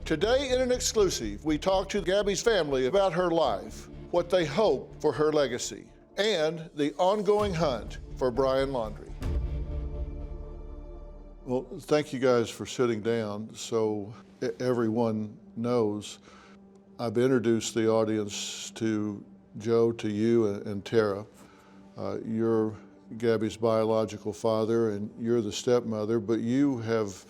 Today in an exclusive, we talk to Gabby's family about her life, what they hope for her legacy, and the ongoing hunt for Brian Laundrie. Well, thank you guys for sitting down. So everyone knows, I've introduced the audience to Joe, to you, and Tara. You're Gabby's biological father, and you're the stepmother, but you have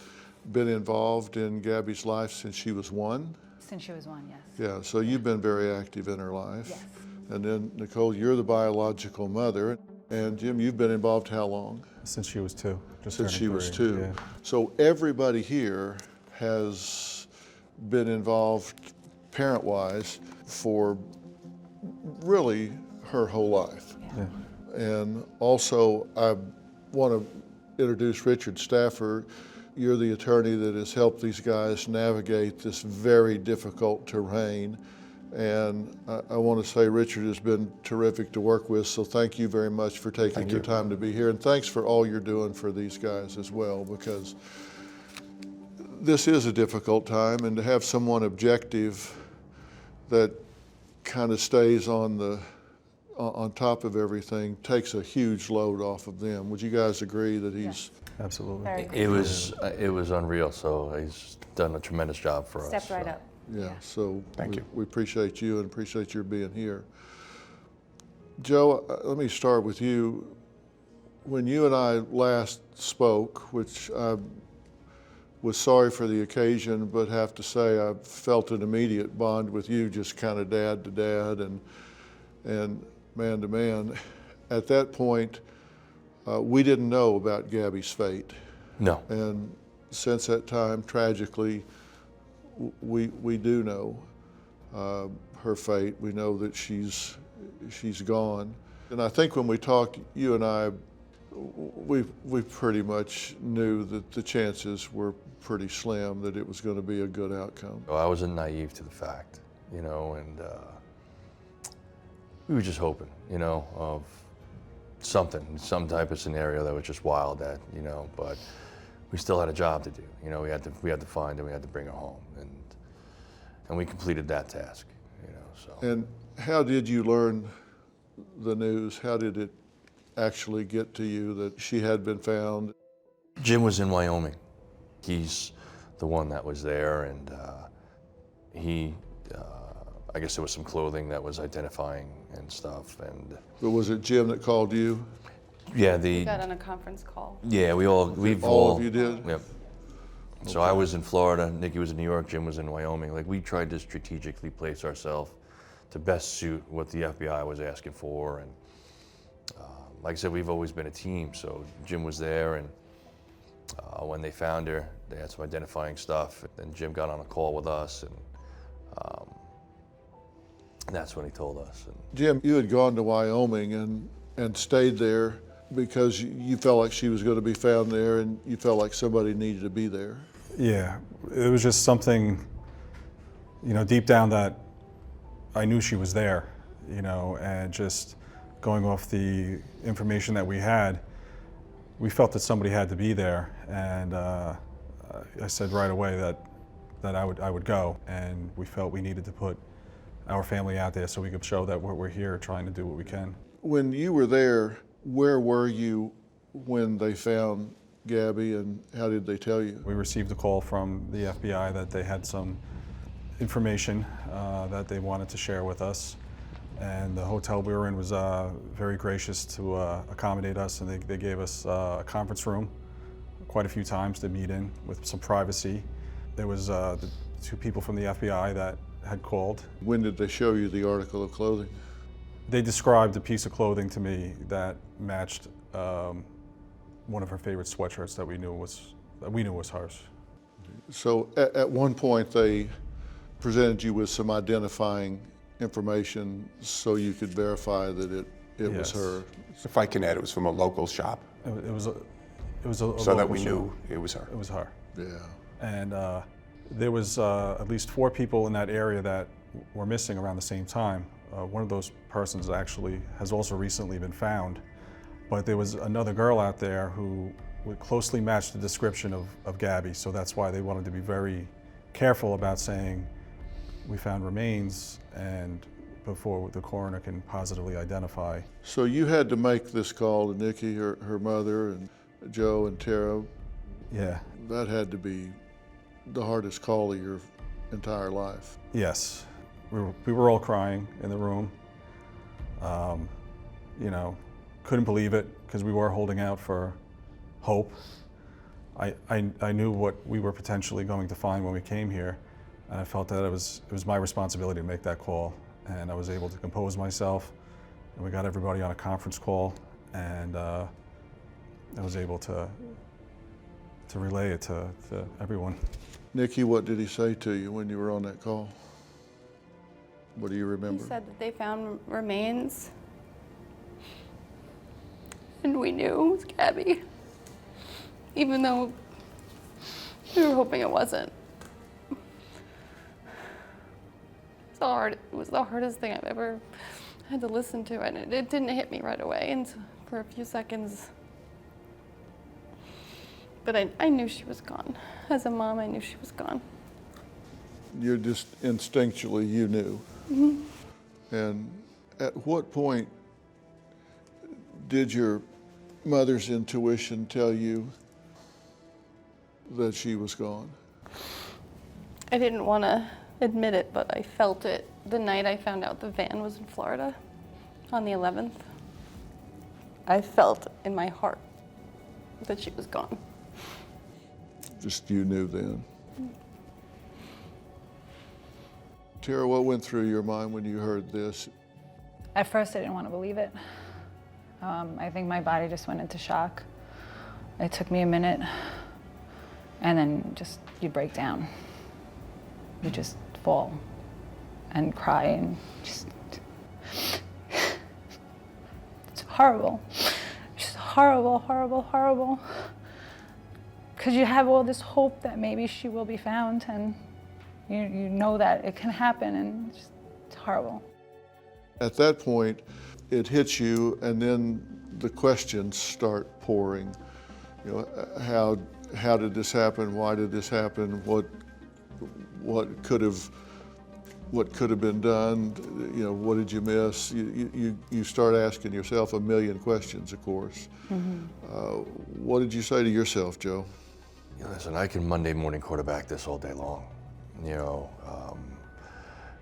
been involved in Gabby's life since she was 1? Since she was 1, yes. Yeah, so you've been very active in her life. Yes. And then, Nichole, you're the biological mother. And Jim, you've been involved how long? Since she was 2. Since she was 2. Yeah. So everybody here has been involved parent-wise for really her whole life. Yeah. And also, I want to introduce Richard Stafford. You're the attorney that has helped these guys navigate this very difficult terrain. And I want to say Richard has been terrific to work with, so thank you very much for taking your time to be here. And thanks for all you're doing for these guys as well, because this is a difficult time, and to have someone objective that kind of stays on top of everything takes a huge load off of them. Would you guys agree that he's... Yes. Absolutely. It was unreal. So he's done a tremendous job for us. Stepped right up. Yeah, so Thank you. We appreciate you and appreciate your being here. Joe, let me start with you. When you and I last spoke, which I was sorry for the occasion, but have to say I felt an immediate bond with you, just kind of dad to dad and man to man. At that point, we didn't know about Gabby's fate. No. And since that time, tragically, we do know her fate. We know that she's gone. And I think when we talked, you and I, we pretty much knew that the chances were pretty slim that it was going to be a good outcome. I wasn't naive to the fact, and we were just hoping, of some type of scenario that was just wild but we still had a job to do. We had to find her, we had to bring her home, and we completed that task, so. And how did you learn the news? How did it actually get to you that she had been found? Jim was in Wyoming. He's the one that was there, and I guess there was some clothing that was identifying and stuff, and. But was it Jim that called you? Yeah, We got on a conference call. Yeah, we've all of you did? Yep. So I was in Florida, Nikki was in New York, Jim was in Wyoming. Like, we tried to strategically place ourselves to best suit what the FBI was asking for, and like I said, we've always been a team. So Jim was there, and when they found her, they had some identifying stuff, and Jim got on a call with us, and that's when he told us. And Jim, you had gone to Wyoming and stayed there because you felt like she was going to be found there, and you felt like somebody needed to be there. Yeah, it was just something, deep down that I knew she was there, and just going off the information that we had, we felt that somebody had to be there, and I said right away that I would go, and we felt we needed to put our family out there so we could show that we're here trying to do what we can. When you were there, where were you when they found Gabby, and how did they tell you? We received a call from the FBI that they had some information that they wanted to share with us, and the hotel we were in was very gracious to accommodate us, and they gave us a conference room quite a few times to meet in with some privacy. There was the 2 people from the FBI that had called. When did they show you the article of clothing? They described a piece of clothing to me that matched one of her favorite sweatshirts that we knew was hers. So at one point they presented you with some identifying information so you could verify that it was Yes. her. If I can add, it was from a local shop, It was a so that local we shop. knew it was her. It was her. Yeah. And there was at least 4 people in that area that were missing around the same time. One of those persons actually has also recently been found, but there was another girl out there who would closely match the description of Gabby, so that's why they wanted to be very careful about saying we found remains and before the coroner can positively identify. So you had to make this call to Nikki, her mother, and Joe and Tara. Yeah. That had to be the hardest call of your entire life. Yes. We were all crying in the room. Couldn't believe it because we were holding out for hope. I knew what we were potentially going to find when we came here, and I felt that it was my responsibility to make that call. And I was able to compose myself, and we got everybody on a conference call, and I was able to relay it to everyone. Nikki, what did he say to you when you were on that call? What do you remember? He said that they found remains. And we knew it was Gabby. Even though we were hoping it wasn't. It was the hardest thing I've ever had to listen to, and it didn't hit me right away, and for a few seconds. But I knew she was gone. As a mom, I knew she was gone. You're just instinctually, you knew. Mm-hmm. And at what point did your mother's intuition tell you that she was gone? I didn't want to admit it, but I felt it the night I found out the van was in Florida on the 11th. I felt in my heart that she was gone. Just you knew then. Tara, what went through your mind when you heard this? At first, I didn't want to believe it. I think my body just went into shock. It took me a minute, and then just you break down. You just fall and cry and just, it's horrible. It's just horrible, horrible, horrible. Because you have all this hope that maybe she will be found, and you know that it can happen, and it's horrible. At that point, it hits you, and then the questions start pouring. You know, how did this happen? Why did this happen? What could have been done? You know, what did you miss? You start asking yourself a million questions, of course. Mm-hmm. What did you say to yourself, Joe? Listen, I can Monday morning quarterback this all day long.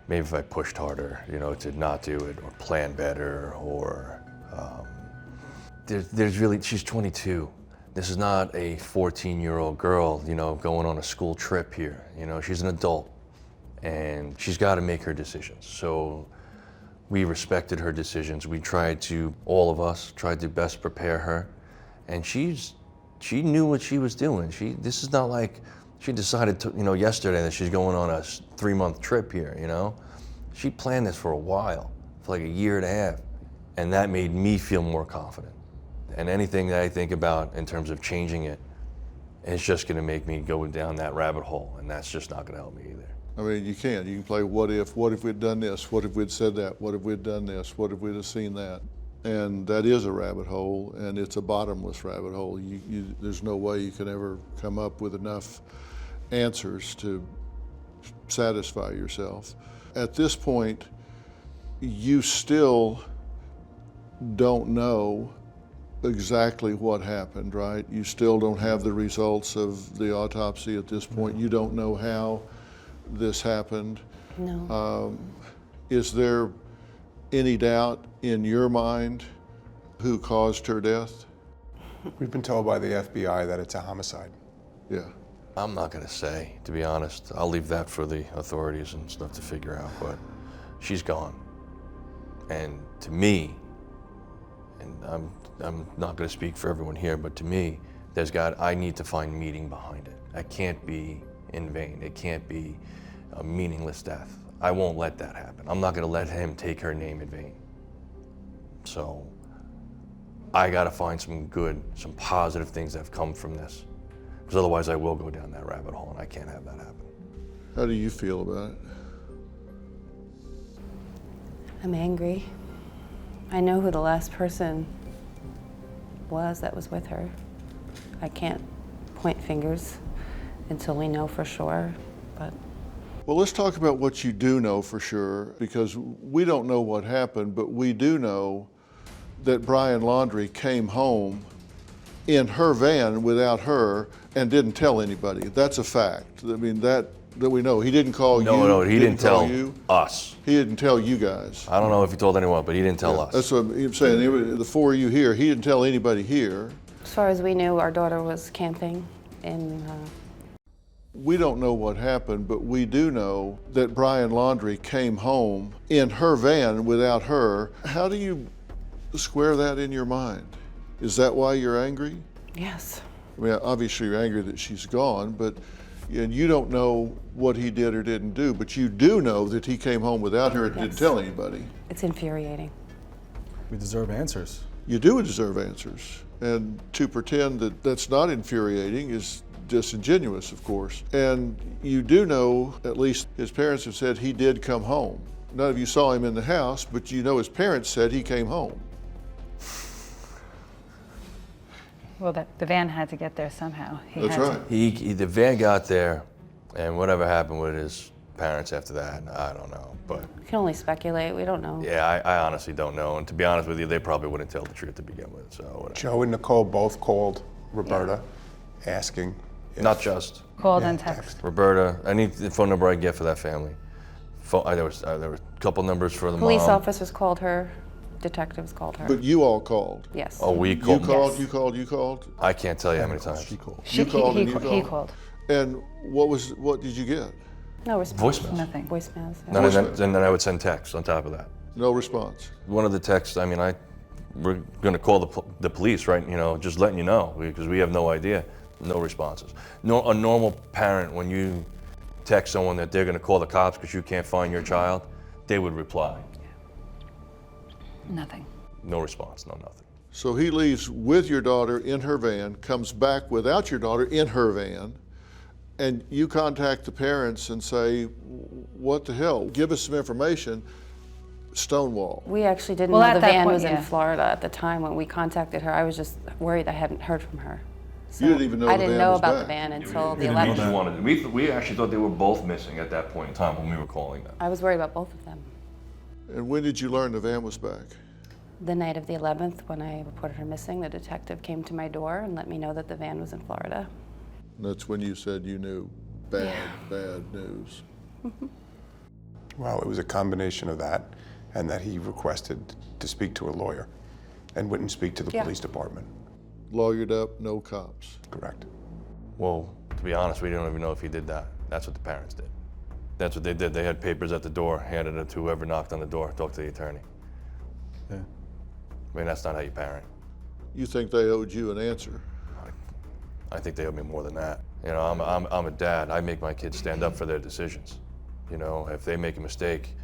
Maybe if I pushed harder, to not do it or plan better, or there's really, she's 22. This is not a 14-year-old girl, going on a school trip here. She's an adult, and she's got to make her decisions. So we respected her decisions. We all of us tried to best prepare her, and she knew what she was doing. This is not like she decided to, yesterday that she's going on a 3-month trip here, She planned this for a while, for like a year and a half, and that made me feel more confident. And anything that I think about in terms of changing it, it's just gonna make me go down that rabbit hole, and that's just not gonna help me either. I mean, you can play what if we'd done this, what if we'd said that, what if we'd done this, what if we'd have seen that? And that is a rabbit hole, and it's a bottomless rabbit hole. There's no way you can ever come up with enough answers to satisfy yourself. At this point, you still don't know exactly what happened, right? You still don't have the results of the autopsy at this point. You don't know how this happened. No. Is there any doubt in your mind who caused her death? We've been told by the FBI that it's a homicide. Yeah. I'm not gonna say, to be honest. I'll leave that for the authorities and stuff to figure out, but she's gone. And to me, and I'm not gonna speak for everyone here, but to me, I need to find meaning behind it. It can't be in vain. It can't be a meaningless death. I won't let that happen. I'm not gonna let him take her name in vain. So I gotta find some positive things that have come from this. Because otherwise I will go down that rabbit hole, and I can't have that happen. How do you feel about it? I'm angry. I know who the last person was that was with her. I can't point fingers until we know for sure. but Well, let's talk about what you do know for sure, because we don't know what happened, but we do know that Brian Laundrie came home in her van without her and didn't tell anybody. That's a fact. I mean, that we know. He didn't call you. No, he didn't call tell you. us. He didn't tell you guys. I don't know if he told anyone, but he didn't tell us. That's what I'm saying. The four of you here, he didn't tell anybody here. as far as we knew, our daughter was camping in. We don't know what happened, but we do know that Brian Laundrie came home in her van without her. How do you square that in your mind? Is that why you're angry? Yes. I mean, obviously you're angry that she's gone, but and you don't know what he did or didn't do, but you do know that he came home without her and didn't Yes. tell anybody. It's infuriating. We deserve answers. You do deserve answers. And to pretend that that's not infuriating is disingenuous, of course. And you do know, at least his parents have said he did come home. None of you saw him in the house, but you know his parents said he came home. Well, the van had to get there somehow. That's had to- right. The van got there, and whatever happened with his parents after that, I don't know. But We can only speculate. We don't know. yeah, I honestly don't know. And to be honest with you, they probably wouldn't tell the truth to begin with. So whatever. Joe and Nichole both called Roberta asking if... Not just Called Yeah, and text. Roberta. Any phone number I get for that family. There were a couple numbers for the Police mom. officers called her. Detectives called her. But you all called. Yes. Oh, we You called. called, Yes. you called. I can't tell you how many times. She called. You called and you He called. called. And what did you get? No response. Voicemails. Nothing. Voicemails. And then I would send texts on top of that. No response. One of the texts, we're going to call the police, right? You know, just letting you know, because we have no idea. No responses. No, a normal parent, when you text someone that they're going to call the cops because you can't find your child, they would reply. Nothing. No response, no nothing. So he leaves with your daughter in her van, comes back without your daughter in her van, and you contact the parents and say, what the hell? Give us some information. Stonewall. We actually didn't Well, know at the that van point, was in yeah. Florida at the time when we contacted her. I was just worried I hadn't heard from her. So You didn't even know I the didn't van know was about back. the van until the didn't know 11th. We actually thought they were both missing at that point in time when we were calling them. I was worried about both of them. And when did you learn the van was back? The night of the 11th, when I reported her missing, the detective came to my door and let me know that the van was in Florida. And that's when you said you knew bad news. Well, it was a combination of that and that he requested to speak to a lawyer and wouldn't speak to the Yeah. police department. Lawyered up, no cops. Correct. Well, to be honest, we don't even know if he did that. That's what the parents did. That's what they did. They had papers at the door, handed it to whoever knocked on the door, talked to the attorney. Yeah. I mean, that's not how you parent. You think they owed you an answer? I think they owe me more than that. You know, I'm a dad. I make my kids stand up for their decisions. You know, if they make a mistake,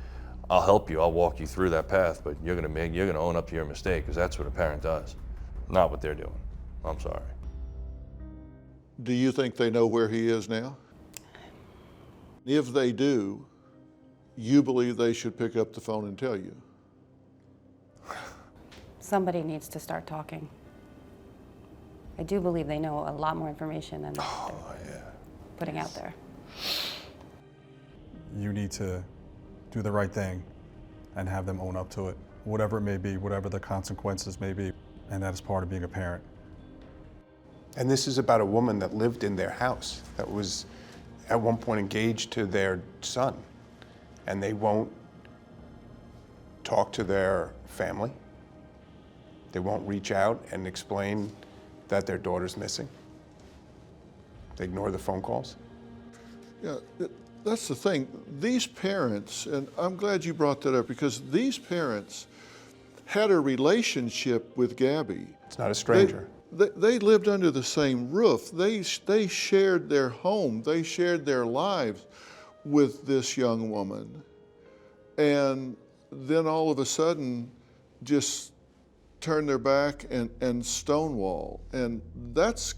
I'll help you. I'll walk you through that path, but you're gonna own up to your mistake, because that's what a parent does, not what they're doing. I'm sorry. Do you think they know where he is now? If they do, you believe they should pick up the phone and tell you? Somebody needs to start talking. I do believe they know a lot more information than they're putting out there. You need to do the right thing and have them own up to it, whatever it may be, whatever the consequences may be, and that is part of being a parent. And this is about a woman that lived in their house, that was at one point engaged to their son, and they won't talk to their family. They won't reach out and explain that their daughter's missing. They ignore the phone calls. Yeah, that's the thing. These parents, and I'm glad you brought that up, because these parents had a relationship with Gabby. It's not a stranger. They lived under the same roof. They shared their home. They shared their lives with this young woman. And then all of a sudden, just turn their back and stonewall. And that's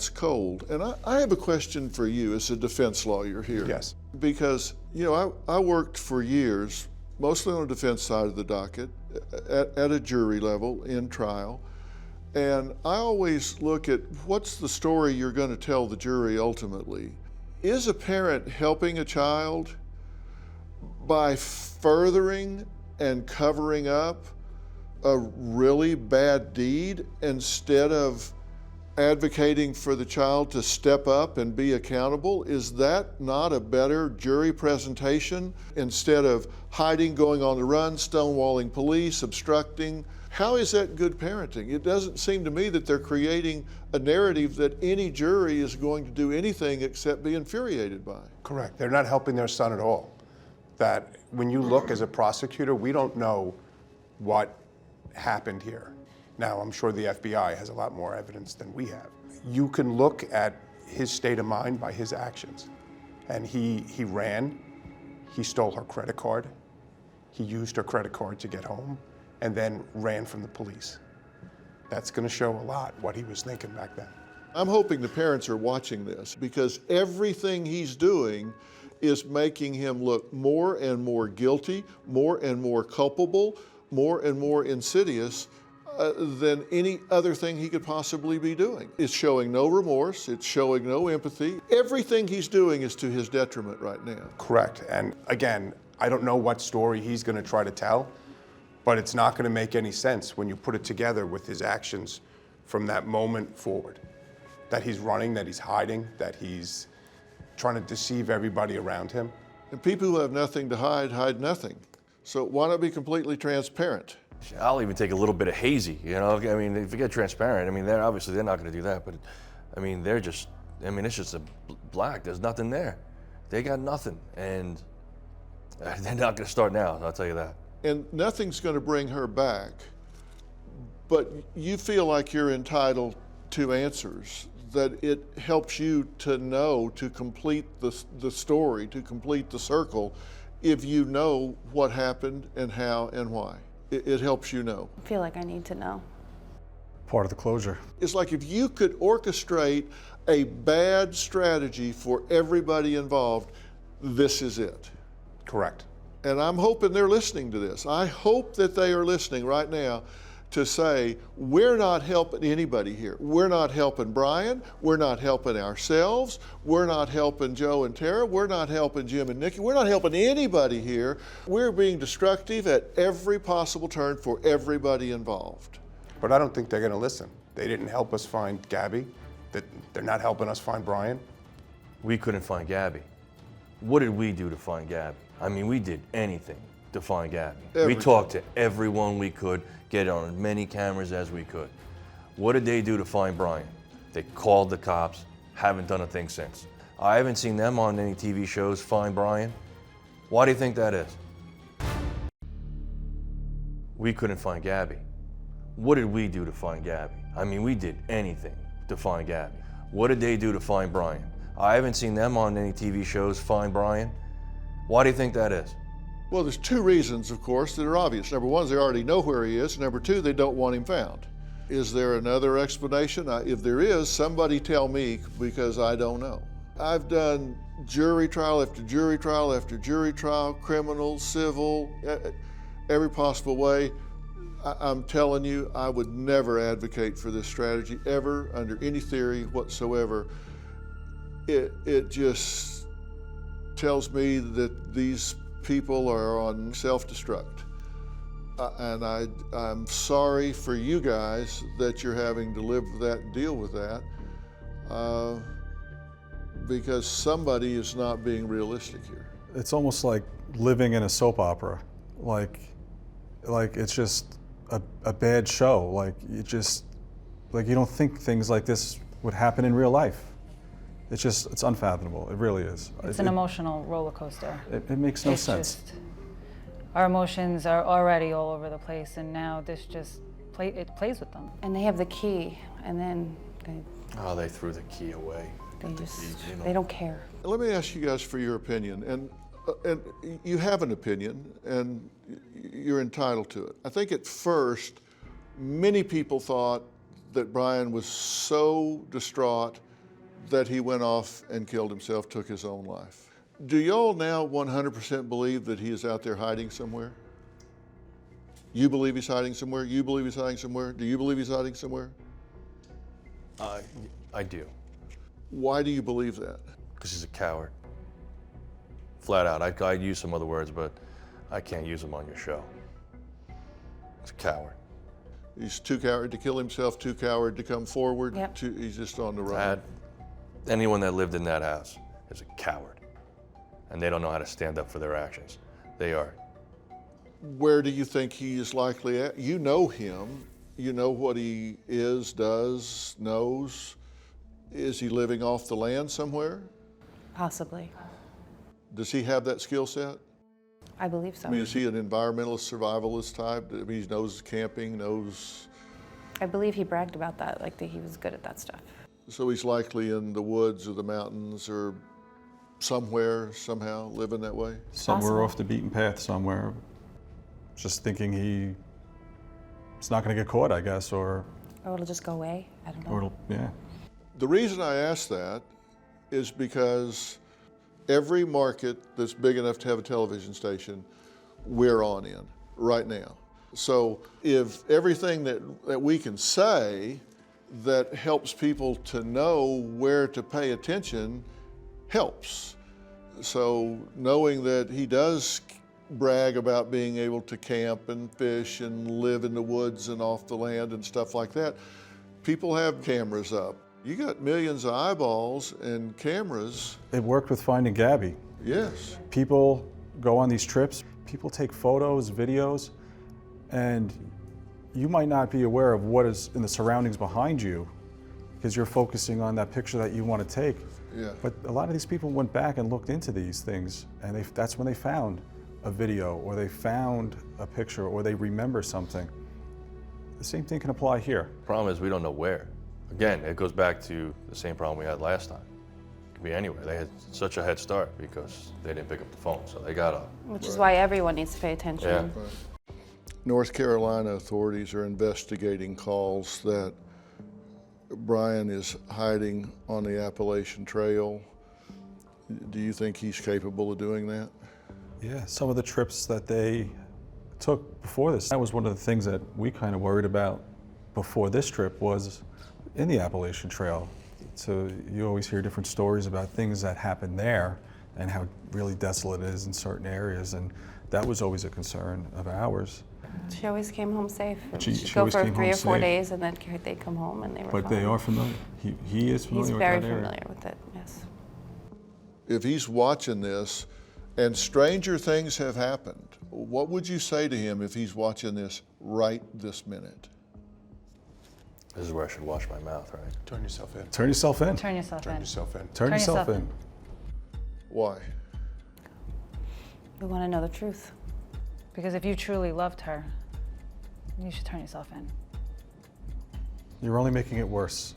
cold. And I have a question for you as a defense lawyer here. Yes. Because, you know, I worked for years, mostly on the defense side of the docket, at a jury level, in trial. And I always look at what's the story you're going to tell the jury ultimately. Is a parent helping a child by furthering and covering up a really bad deed instead of advocating for the child to step up and be accountable? Is that not a better jury presentation instead of hiding, going on the run, stonewalling police, obstructing? How is that good parenting? It doesn't seem to me that they're creating a narrative that any jury is going to do anything except be infuriated by. Correct. They're not helping their son at all. That when you look as a prosecutor, we don't know what happened here. Now, I'm sure the FBI has a lot more evidence than we have. You can look at his state of mind by his actions. And he ran, he stole her credit card, he used her credit card to get home, and then ran from the police. That's going to show a lot what he was thinking back then. I'm hoping the parents are watching this because everything he's doing is making him look more and more guilty, more and more culpable, more and more insidious than any other thing he could possibly be doing. It's showing no remorse, it's showing no empathy. Everything he's doing is to his detriment right now. Correct. And again, I don't know what story he's going to try to tell, but it's not going to make any sense when you put it together with his actions from that moment forward. That he's running, that he's hiding, that he's trying to deceive everybody around him. And people who have nothing to hide nothing. So why not be completely transparent? I'll even take a little bit of hazy, you know? I mean, if you get transparent, I mean, they're not going to do that, but I mean, it's just a black. There's nothing there. They got nothing, and they're not going to start now, I'll tell you that. And nothing's going to bring her back, but you feel like you're entitled to answers, that it helps you to know, to complete the story, to complete the circle, if you know what happened and how and why. It helps you know. I feel like I need to know. Part of the closure. It's like if you could orchestrate a bad strategy for everybody involved, this is it. Correct. And I'm hoping they're listening to this. I hope that they are listening right now to say, we're not helping anybody here. We're not helping Brian. We're not helping ourselves. We're not helping Joe and Tara. We're not helping Jim and Nikki. We're not helping anybody here. We're being destructive at every possible turn for everybody involved. But I don't think they're going to listen. They didn't help us find Gabby. They're not helping us find Brian. We couldn't find Gabby. What did we do to find Gabby? I mean, we did anything to find Gabby. We talked to everyone we could, get on as many cameras as we could. What did they do to find Brian? They called the cops, haven't done a thing since. I haven't seen them on any TV shows find Brian. Why do you think that is? We couldn't find Gabby. What did we do to find Gabby? I mean, we did anything to find Gabby. What did they do to find Brian? I haven't seen them on any TV shows find Brian. Why do you think that is? Well, there's two reasons, of course, that are obvious. Number one is they already know where he is. Number two, they don't want him found. Is there another explanation? If there is, somebody tell me, because I don't know. I've done jury trial after jury trial after jury trial, criminal, civil, every possible way. I'm telling you, I would never advocate for this strategy ever, under any theory whatsoever. It just tells me that these people are on self-destruct. And I'm sorry for you guys that you're having to live with that and deal with that, because somebody is not being realistic here. It's almost like living in a soap opera. Like it's just a bad show. Like you don't think things like this would happen in real life. It's unfathomable. It really is. It's an emotional roller coaster. It makes no sense. Our emotions are already all over the place, and now this just plays with them. And they have the key, and then They threw the key away. they don't care. Let me ask you guys for your opinion, and you have an opinion, and you're entitled to it. I think at first, many people thought that Brian was so distraught that he went off and killed himself, took his own life. Do y'all now 100% believe that he is out there hiding somewhere? You believe he's hiding somewhere? You believe he's hiding somewhere? Do you believe he's hiding somewhere? I do. Why do you believe that? Because he's a coward. Flat out. I'd use some other words, but I can't use them on your show. He's a coward. He's too coward to kill himself, too coward to come forward. Yep. He's just on the run. Anyone that lived in that house is a coward. And they don't know how to stand up for their actions. They are. Where do you think he is likely at? You know him. You know what he is, does, knows. Is he living off the land somewhere? Possibly. Does he have that skill set? I believe so. I mean, is he an environmentalist, survivalist type? I mean, he knows camping, knows... I believe he bragged about that, like that he was good at that stuff. So he's likely in the woods or the mountains or somewhere, somehow, living that way? Somewhere Possible. off the beaten path somewhere. Just thinking he's not going to get caught, I guess, or Or it'll just go away. I don't know. or it'll, yeah. The reason I ask that is because every market that's big enough to have a television station, we're on in right now. So if everything that we can say that helps people to know where to pay attention helps. So knowing that he does brag about being able to camp and fish and live in the woods and off the land and stuff like that, people have cameras up. You got millions of eyeballs and cameras. It worked with Finding Gabby. Yes. People go on these trips, people take photos, videos, and you might not be aware of what is in the surroundings behind you because you're focusing on that picture that you want to take. Yeah. But a lot of these people went back and looked into these things, and that's when they found a video, or they found a picture, or they remember something. The same thing can apply here. Problem is we don't know where. Again, it goes back to the same problem we had last time. It could be anywhere. They had such a head start because they didn't pick up the phone, so they got up. Which is why everyone needs to pay attention. Yeah. North Carolina authorities are investigating calls that Brian is hiding on the Appalachian Trail. Do you think he's capable of doing that? Yeah, some of the trips that they took before this, that was one of the things that we kind of worried about before this trip was in the Appalachian Trail. So you always hear different stories about things that happen there and how really desolate it is in certain areas, and that was always a concern of ours. She always came home safe. She She'd go always for came 3 home or 4 safe. days and then they'd come home and they were But fine. they are familiar. He is familiar He's with very that area. familiar with it, yes. If he's watching this and stranger things have happened, what would you say to him if he's watching this right this minute? This is where I should wash my mouth, right? Turn yourself in. Turn yourself in. Turn yourself Turn in. yourself in. Turn yourself in. Why? We want to know the truth. Because if you truly loved her, you should turn yourself in. You're only making it worse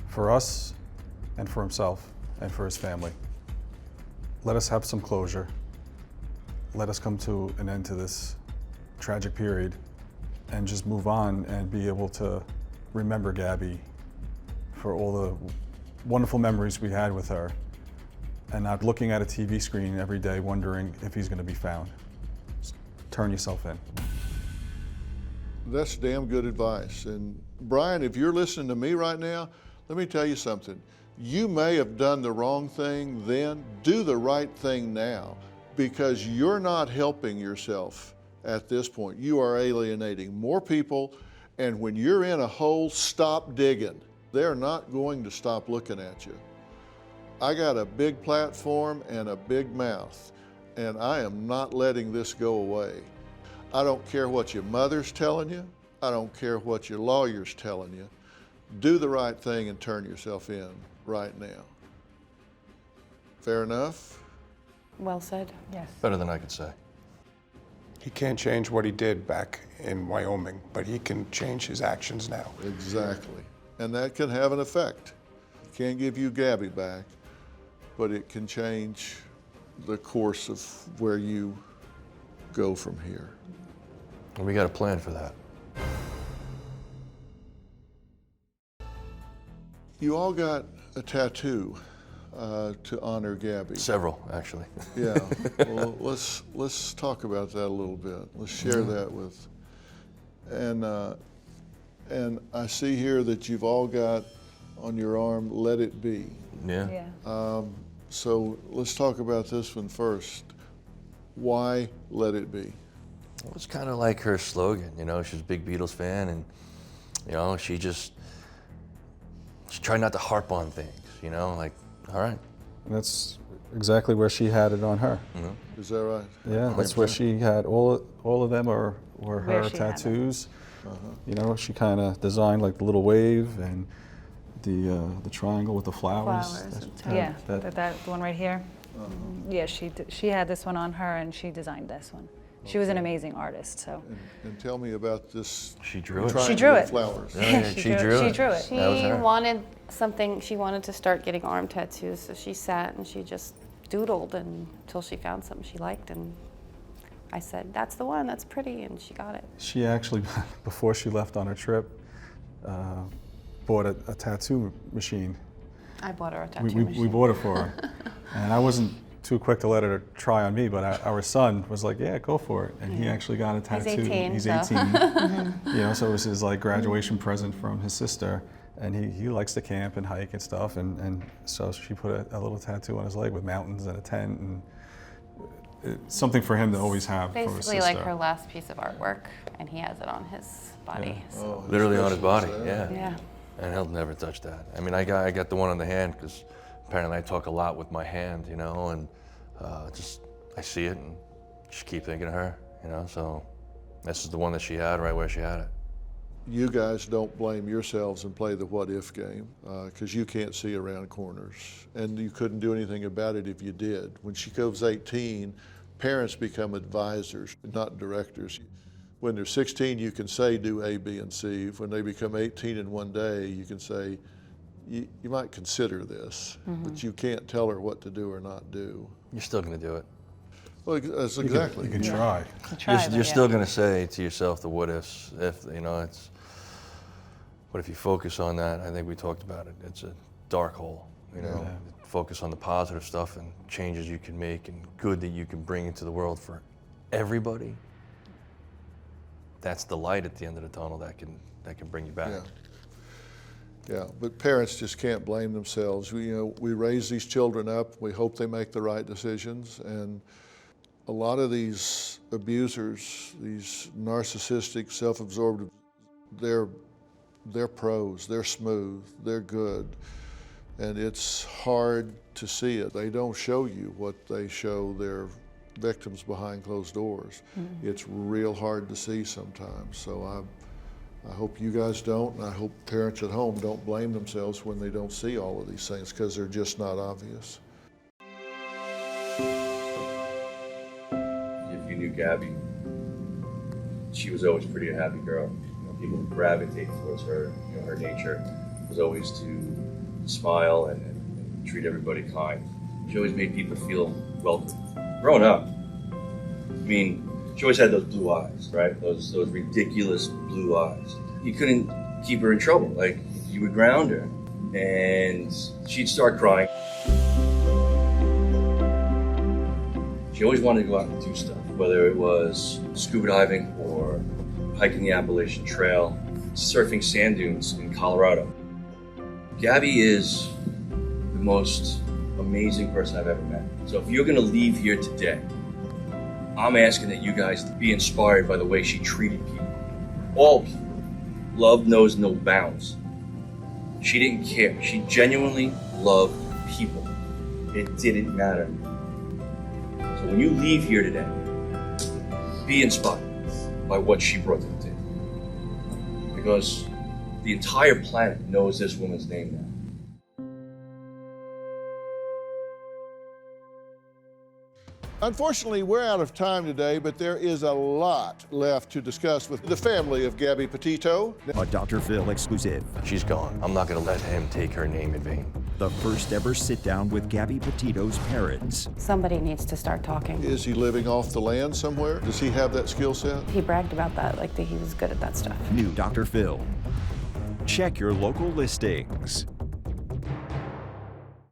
for us and for himself and for his family. Let us have some closure. Let us come to an end to this tragic period and just move on and be able to remember Gabby for all the wonderful memories we had with her and not looking at a TV screen every day wondering if he's going to be found. Just turn yourself in. That's damn good advice. And Brian, if you're listening to me right now, let me tell you something. You may have done the wrong thing then. Do the right thing now, because you're not helping yourself at this point. You are alienating more people, and when you're in a hole, stop digging. They're not going to stop looking at you. I got a big platform and a big mouth, and I am not letting this go away. I don't care what your mother's telling you. I don't care what your lawyer's telling you. Do the right thing and turn yourself in right now. Fair enough? Well said. Yes. Better than I could say. He can't change what he did back in Wyoming, but he can change his actions now. Exactly. And that can have an effect. Can't give you Gabby back, but it can change the course of where you go from here. And we got a plan for that. You all got a tattoo to honor Gabby. Several, actually. Yeah. Well, let's talk about that a little bit. Let's share that with. And I see here that you've all got on your arm, "Let it be." Yeah. Yeah. So let's talk about this one first. Why Let It Be? It was kind of like her slogan, you know, she's a big Beatles fan, and, you know, she tried not to harp on things, you know, like, all right. And that's exactly where she had it on her. Mm-hmm. Is that right? Yeah, that's where she had all of them were Where her she had them. tattoos. You know, she kind of designed like the little wave and the triangle with the flowers. Yeah, the one right here. Yeah, she had this one on her, and she designed this one. She was an amazing artist, so. And tell me about this. She drew it. triangle She drew with it. Flowers. Yeah, she drew it. She drew it. She That was her. wanted something, she wanted to start getting arm tattoos, so she sat and she just doodled until she found something she liked, and I said, that's the one, that's pretty, and she got it. She actually, before she left on her trip, bought a tattoo machine. I bought her a tattoo We machine. bought it for her. And I wasn't too quick to let her try on me, but our son was like, yeah, go for it. And he actually got a tattoo. 18, He's so. 18. You know, so it was his like graduation present from his sister. And he likes to camp and hike and stuff. And so she put a little tattoo on his leg with mountains and a tent, and it's something for him to always have for his sister. Basically like her last piece of artwork, and he has it on his body. Yeah. So. Literally on his body, Special, yeah. Yeah. And he'll never touch that. I mean, I got the one on the hand because apparently I talk a lot with my hand, you know, and I see it and just keep thinking of her, you know, so this is the one that she had right where she had it. You guys don't blame yourselves and play the what if game, because you can't see around corners, and you couldn't do anything about it if you did. When she goes 18, parents become advisors, not directors. When they're 16, you can say do A, B, and C. When they become 18 in one day, you can say, you might consider this, but you can't tell her what to do or not do. You're still gonna do it. Well, that's exactly. You can try. You're still gonna say to yourself the what ifs, if, you know, it's, but if you focus on that, I think we talked about it, it's a dark hole, you know? Yeah. Focus on the positive stuff and changes you can make and good that you can bring into the world for everybody. That's the light at the end of the tunnel that can bring you back. Yeah, but parents just can't blame themselves. We raise these children up. We hope they make the right decisions. And a lot of these abusers, these narcissistic, self-absorbed, they're pros. They're smooth. They're good. And it's hard to see it. They don't show you what they show their victims behind closed doors. It's real hard to see sometimes. So I hope you guys don't, and I hope parents at home don't blame themselves when they don't see all of these things, because they're just not obvious. If you knew Gabby, she was always a pretty happy girl. You know, people would gravitate towards her. You know, her nature was always to smile and treat everybody kind. She always made people feel welcome. Growing up, I mean, she always had those blue eyes, right? Those ridiculous blue eyes. You couldn't keep her in trouble. Like, you would ground her, and she'd start crying. She always wanted to go out and do stuff, whether it was scuba diving or hiking the Appalachian Trail, surfing sand dunes in Colorado. Gabby is the most amazing person I've ever met. So if you're gonna leave here today, I'm asking that you guys be inspired by the way she treated people. All people. Love knows no bounds. She didn't care. She genuinely loved people. It didn't matter. So when you leave here today, be inspired by what she brought to the table. Because the entire planet knows this woman's name now. Unfortunately, we're out of time today, but there is a lot left to discuss with the family of Gabby Petito. A Dr. Phil exclusive. She's gone. I'm not gonna let him take her name in vain. The first ever sit down with Gabby Petito's parents. Somebody needs to start talking. Is he living off the land somewhere? Does he have that skill set? He bragged about that, like that he was good at that stuff. New Dr. Phil. Check your local listings.